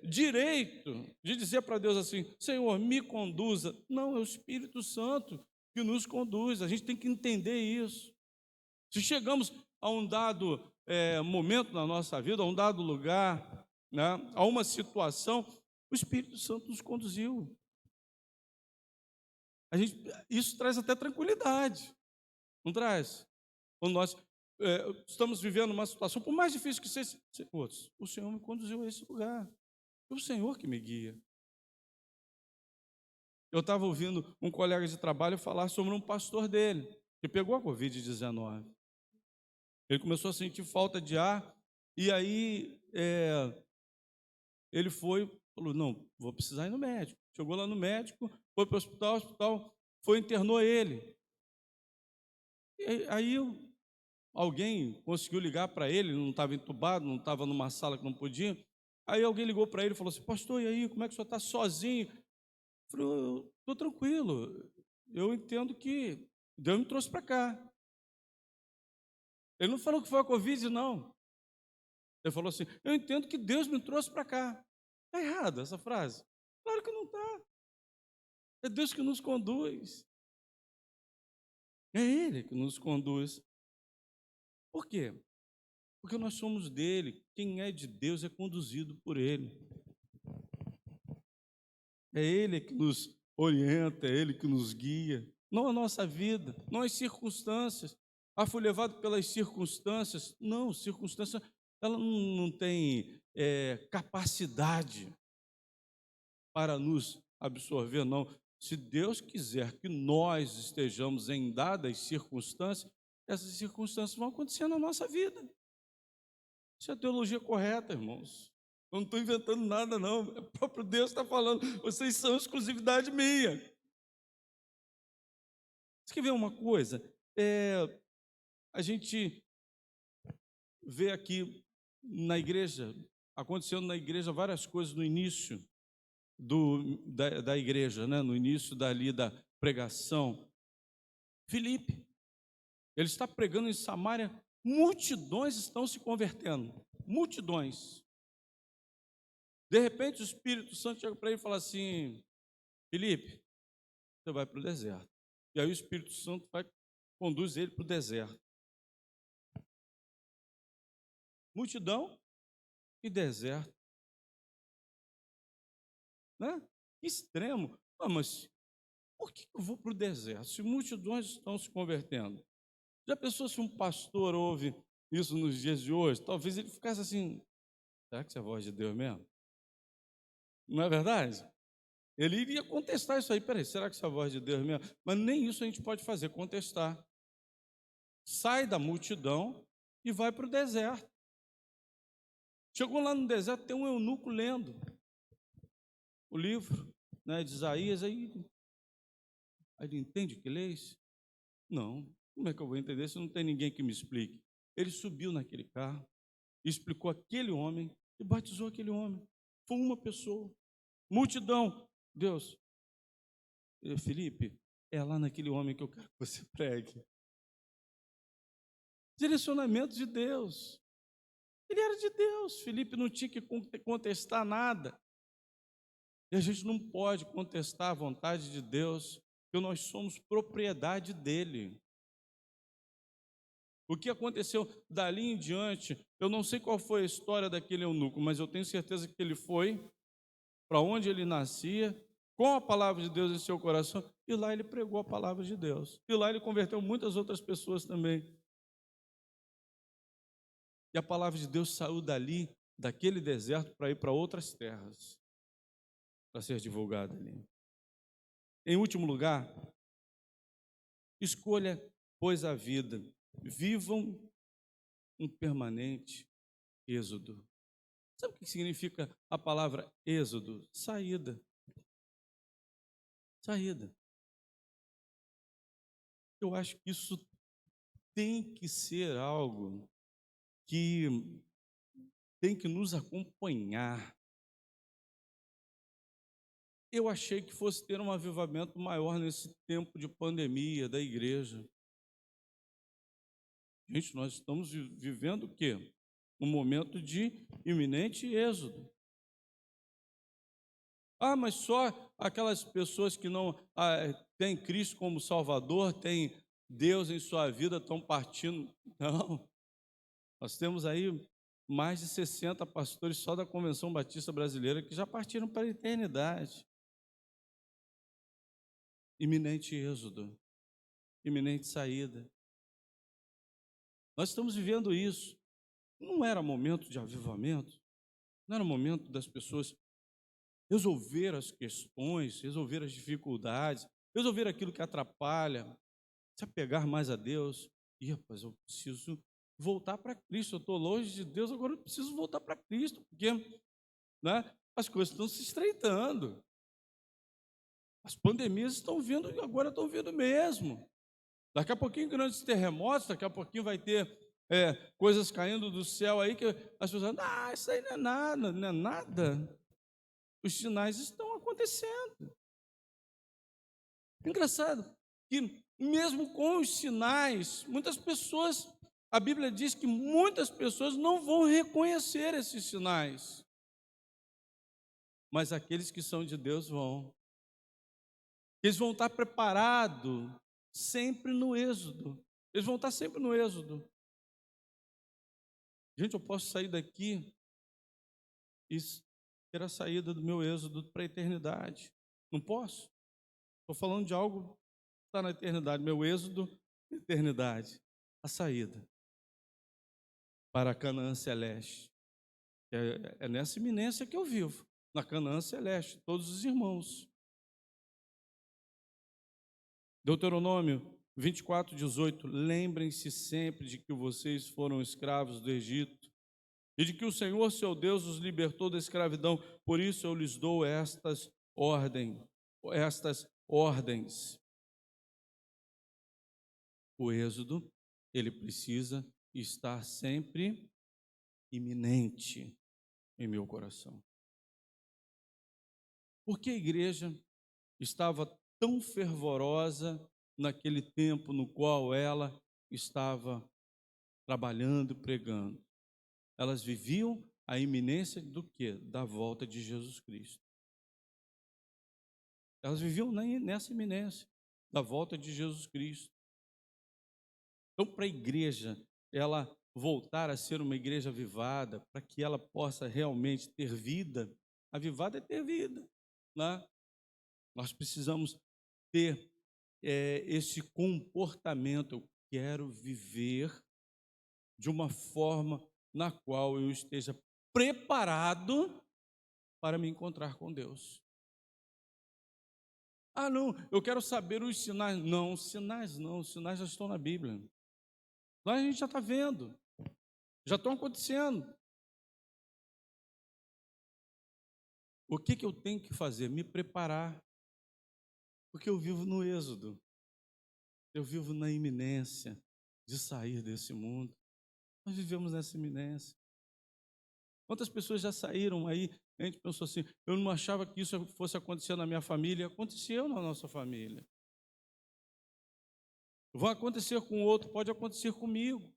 direito de dizer para Deus assim: Senhor, me conduza. Não, é o Espírito Santo que nos conduz. A gente tem que entender isso. Se chegamos a um dado momento na nossa vida, a um dado lugar, né, a uma situação, o Espírito Santo nos conduziu. Isso traz até tranquilidade, não traz? Quando nós estamos vivendo uma situação, por mais difícil que seja, o Senhor me conduziu a esse lugar, é o Senhor que me guia. Eu estava ouvindo um colega de trabalho falar sobre um pastor dele, que pegou a Covid-19. Ele começou a sentir falta de ar, e aí ele falou: não, vou precisar ir no médico. Chegou lá no médico, foi para o hospital, internou ele. E aí alguém conseguiu ligar para ele, não estava entubado, não estava numa sala que não podia. Aí alguém ligou para ele e falou assim: pastor, e aí, como é que o senhor está sozinho? Eu falei: eu estou tranquilo, eu entendo que Deus me trouxe para cá. Ele não falou que foi a Covid, não. Ele falou assim: eu entendo que Deus me trouxe para cá. Está errada essa frase? Claro que não está. É Deus que nos conduz. É Ele que nos conduz. Por quê? Porque nós somos dele. Quem é de Deus é conduzido por Ele. É Ele que nos orienta, é Ele que nos guia, não a nossa vida, não as circunstâncias. Ah, fui levado pelas circunstâncias. Não, circunstância, ela não tem capacidade para nos absorver, não. Se Deus quiser que nós estejamos em dadas circunstâncias, essas circunstâncias vão acontecer na nossa vida. Isso é a teologia correta, irmãos. Eu não estou inventando nada, não. O próprio Deus está falando. Vocês são exclusividade minha. Você quer ver uma coisa? A gente vê aqui na igreja, acontecendo na igreja várias coisas no início da igreja, né? No início dali da pregação. Filipe, ele está pregando em Samaria, multidões estão se convertendo, multidões. De repente o Espírito Santo chega para ele e fala assim: Filipe, você vai para o deserto. E aí o Espírito Santo conduz ele para o deserto. Multidão e deserto. Né? Extremo. Ah, mas por que eu vou para o deserto? Se multidões estão se convertendo. Já pensou se um pastor ouve isso nos dias de hoje? Talvez ele ficasse assim: será que isso é a voz de Deus mesmo? Não é verdade? Ele iria contestar isso aí. Peraí, será que isso é a voz de Deus mesmo? Mas nem isso a gente pode fazer, contestar. Sai da multidão e vai para o deserto. Chegou lá no deserto, tem um eunuco lendo o livro, né, de Isaías. Aí ele entende o que lês? Não. Como é que eu vou entender se não tem ninguém que me explique? Ele subiu naquele carro, explicou aquele homem e batizou aquele homem. Foi uma pessoa. Multidão. Deus, Felipe, é lá naquele homem que eu quero que você pregue. Direcionamento de Deus. Ele era de Deus. Felipe não tinha que contestar nada. E a gente não pode contestar a vontade de Deus, porque nós somos propriedade dele. O que aconteceu dali em diante, eu não sei qual foi a história daquele eunuco, mas eu tenho certeza que ele foi para onde ele nascia, com a palavra de Deus em seu coração, e lá ele pregou a palavra de Deus. E lá ele converteu muitas outras pessoas também. E a palavra de Deus saiu dali, daquele deserto, para ir para outras terras, para ser divulgada ali. Em último lugar, escolha, pois, a vida. Vivam um permanente êxodo. Sabe o que significa a palavra êxodo? Saída. Saída. Eu acho que isso tem que ser algo que tem que nos acompanhar. Eu achei que fosse ter um avivamento maior nesse tempo de pandemia da igreja. Gente, nós estamos vivendo o quê? Um momento de iminente êxodo. Ah, mas só aquelas pessoas que não têm Cristo como Salvador, têm Deus em sua vida, estão partindo. Não. Nós temos aí mais de 60 pastores só da Convenção Batista Brasileira que já partiram para a eternidade. Iminente êxodo, iminente saída. Nós estamos vivendo isso. Não era momento de avivamento, não era momento das pessoas resolver as questões, resolver as dificuldades, resolver aquilo que atrapalha, se apegar mais a Deus. E, rapaz, eu preciso voltar para Cristo, eu estou longe de Deus, agora eu preciso voltar para Cristo, porque, né, as coisas estão se estreitando. As pandemias estão vindo e agora estão vindo mesmo. Daqui a pouquinho grandes terremotos, daqui a pouquinho vai ter coisas caindo do céu aí que as pessoas falam: isso aí não é nada, não é nada. Os sinais estão acontecendo. Engraçado que mesmo com os sinais, muitas pessoas, a Bíblia diz que muitas pessoas não vão reconhecer esses sinais. Mas aqueles que são de Deus vão. Eles vão estar preparados sempre no êxodo. Eles vão estar sempre no êxodo. Gente, eu posso sair daqui e ter a saída do meu êxodo para a eternidade. Não posso. Estou falando de algo que está na eternidade, meu êxodo, eternidade, a saída para a Canaã Celeste. É nessa iminência que eu vivo, na Canaã Celeste, todos os irmãos. Deuteronômio 24:18, lembrem-se sempre de que vocês foram escravos do Egito e de que o Senhor, seu Deus, os libertou da escravidão. Por isso eu lhes dou estas ordens. O êxodo, ele precisa estar sempre iminente em meu coração. Porque a igreja estava tão fervorosa naquele tempo no qual ela estava trabalhando e pregando? Elas viviam a iminência do quê? Da volta de Jesus Cristo. Elas viviam nessa iminência da volta de Jesus Cristo. Então, para a igreja, ela voltar a ser uma igreja avivada, para que ela possa realmente ter vida, avivada é ter vida, né? Nós precisamos ter esse comportamento. Eu quero viver de uma forma na qual eu esteja preparado para me encontrar com Deus. Ah, não, eu quero saber os sinais. Não, sinais não, os sinais já estão na Bíblia. Lá a gente já está vendo, já estão acontecendo. O que eu tenho que fazer? Me preparar. Porque eu vivo no êxodo. Eu vivo na iminência de sair desse mundo. Nós vivemos nessa iminência. Quantas pessoas já saíram aí? A gente pensou assim, eu não achava que isso fosse acontecer na minha família. Aconteceu na nossa família. Vai acontecer com outro, pode acontecer comigo.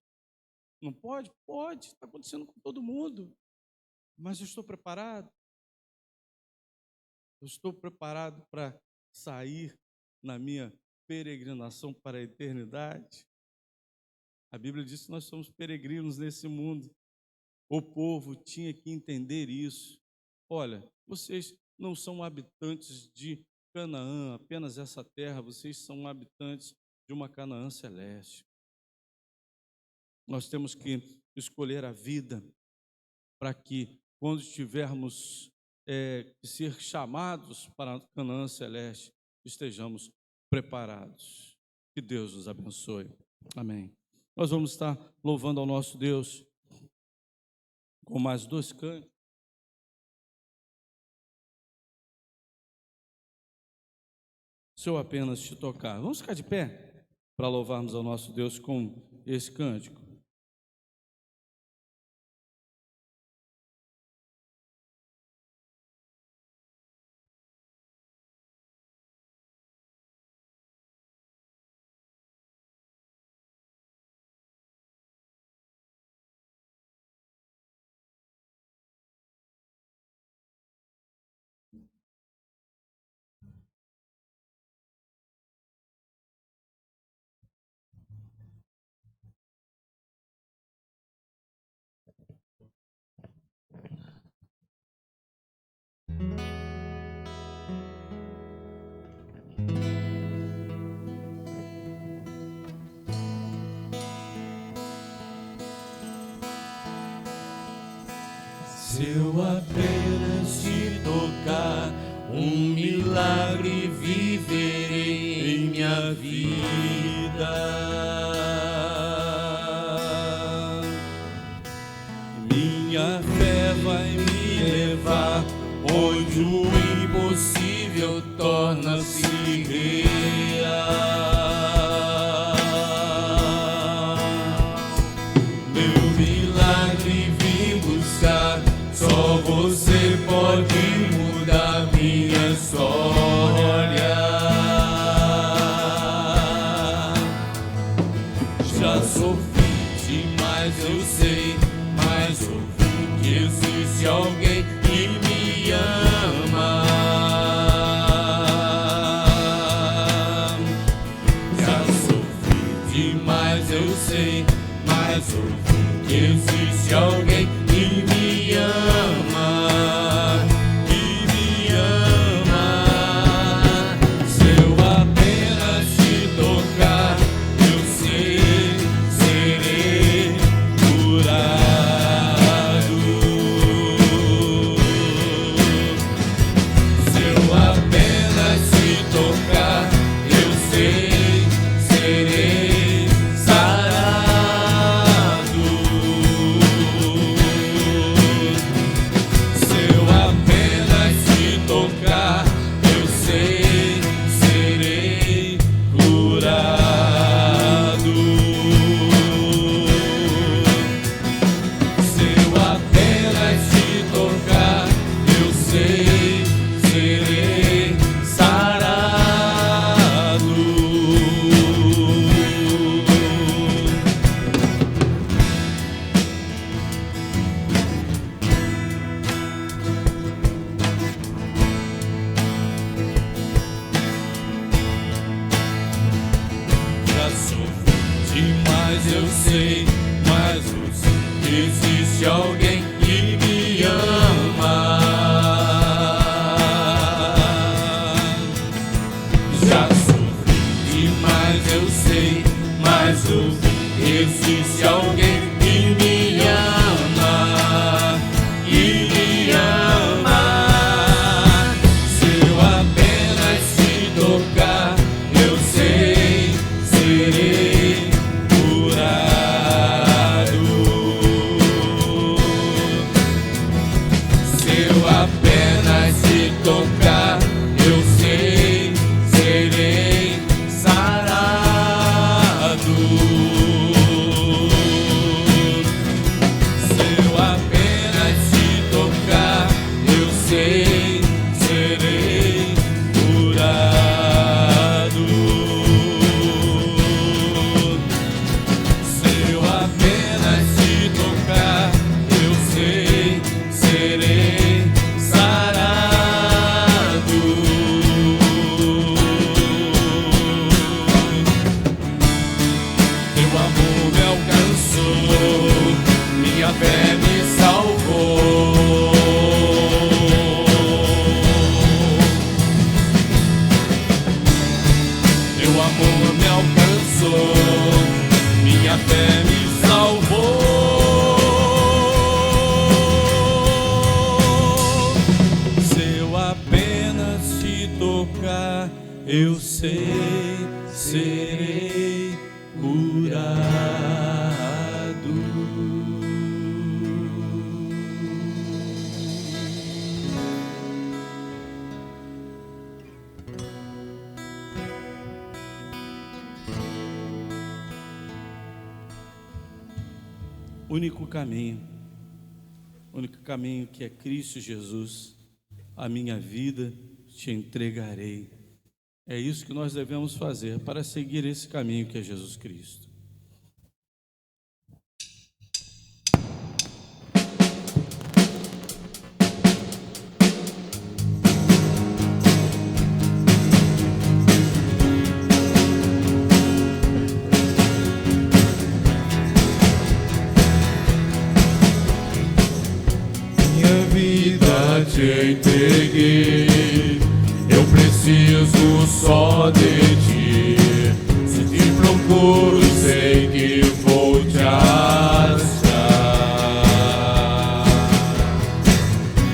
Não pode? Pode, está acontecendo com todo mundo. Mas eu estou preparado. Eu estou preparado para sair na minha peregrinação para a eternidade. A Bíblia diz que nós somos peregrinos nesse mundo. O povo tinha que entender isso. Olha, vocês não são habitantes de Canaã, apenas essa terra, vocês são habitantes de uma Canaã celeste. Nós temos que escolher a vida para que, quando estivermos ser chamados para a Canaã celeste, estejamos preparados. Que Deus nos abençoe. Amém. Nós vamos estar louvando ao nosso Deus com mais 2 cânticos. Se eu apenas te tocar. Vamos ficar de pé para louvarmos ao nosso Deus com esse cântico. Se eu apenas te tocar, um milagre viverei em minha vida. Minha fé vai me levar onde o impossível torna-se real. Meu milagre vim buscar, só você pode mudar minha história. Já sofri demais, eu sei, mas ouvi que existe alguém que me ama. Já sofri demais, eu sei, mas ouvi que existe alguém que me ama, que me ama. Mas eu sei, existe alguém que me ama. Já sofri demais, eu sei, mas existe alguém que me ama, que me ama. Se eu apenas te tocar, eu sei, serei curado. Se eu apenas te tocar, eu sei, serei sarado. Se eu apenas te tocar, eu sei, serei curado. Se eu apenas te tocar, eu sei, serei sarado. Teu amor me alcançou, minha fé me salvou. Teu amor me alcançou, minha fé me salvou. Se eu apenas te tocar, eu sei, serei curado. Único caminho que é Cristo Jesus, a minha vida te entregarei. É isso que nós devemos fazer para seguir esse caminho que é Jesus Cristo. Minha vida te entreguei, eu preciso só de ti. Se te procuro, sei que vou te achar.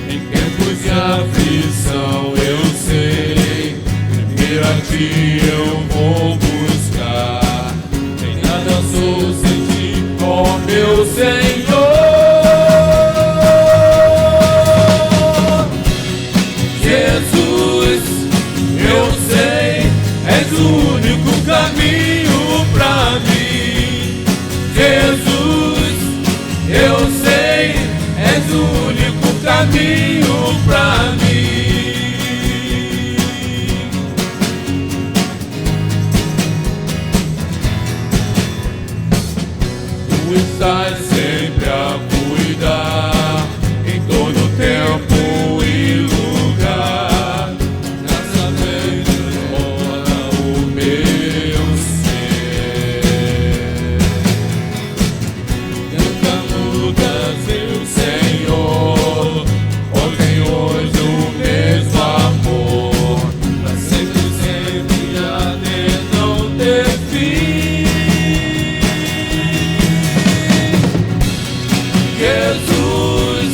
Em tempos de aflição, eu sei, primeiro a ti eu vou buscar. Em nada sou sem ti, ó meu Senhor. Jesus, eu sei, és o único caminho pra mim. Jesus, eu sei, és o único caminho pra mim. Tu estás sempre a cuidar, em todo tempo e lugar. Nessa vez transforma o meu ser. Cantamos meu Senhor, ontem, hoje o mesmo amor, pra sempre, sempre até não ter fim. Jesus,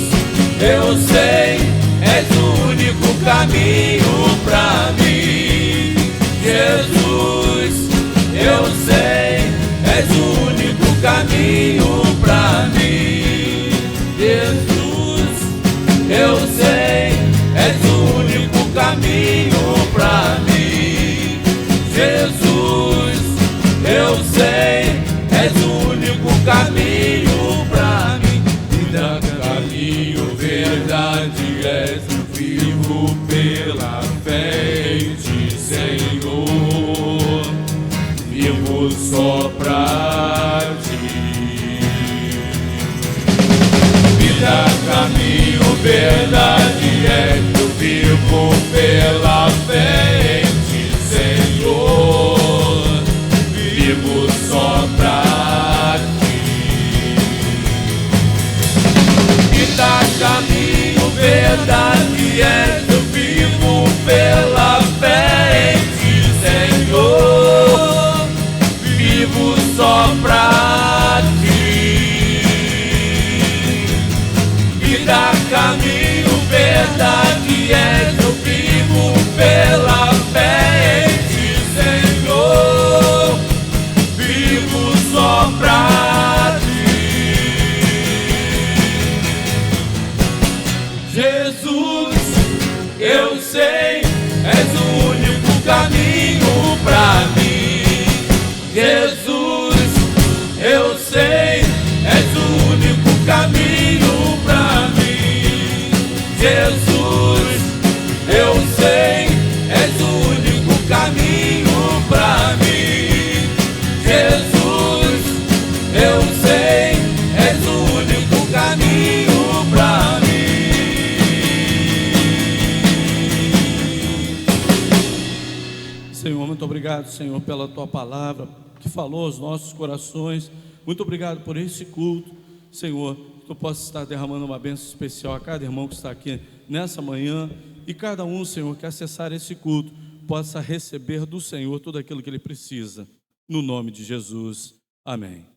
eu sei, és o único caminho pra mim. Jesus, eu sei, és o único caminho pra mim. Jesus, eu sei, és o único caminho pra mim. Jesus, eu sei, és o único caminho pra mim. Vida, caminho, verdade, és vivo pela fé em ti, Senhor. Vivo só pra ti. Vida, caminho, verdade, eu vivo pela fé em ti, Senhor. Vivo só pra verdade és, eu vivo pela fé em ti, Senhor. Vivo só pra ti. Vida, caminho, verdade és, eu vivo pela fé em ti, Senhor. Vivo só pra ti. Jesus, eu sei, és o único caminho pra mim. Jesus, eu sei, és o único caminho pra mim. Jesus, eu sei, és o único caminho pra mim. Jesus, eu sei, és o único caminho pra mim. Senhor, muito obrigado, Senhor, pela Tua palavra que falou aos nossos corações. Muito obrigado por esse culto, Senhor, que Tu possa estar derramando uma bênção especial a cada irmão que está aqui nessa manhã, e cada um, Senhor, que acessar esse culto possa receber do Senhor tudo aquilo que ele precisa, no nome de Jesus, amém.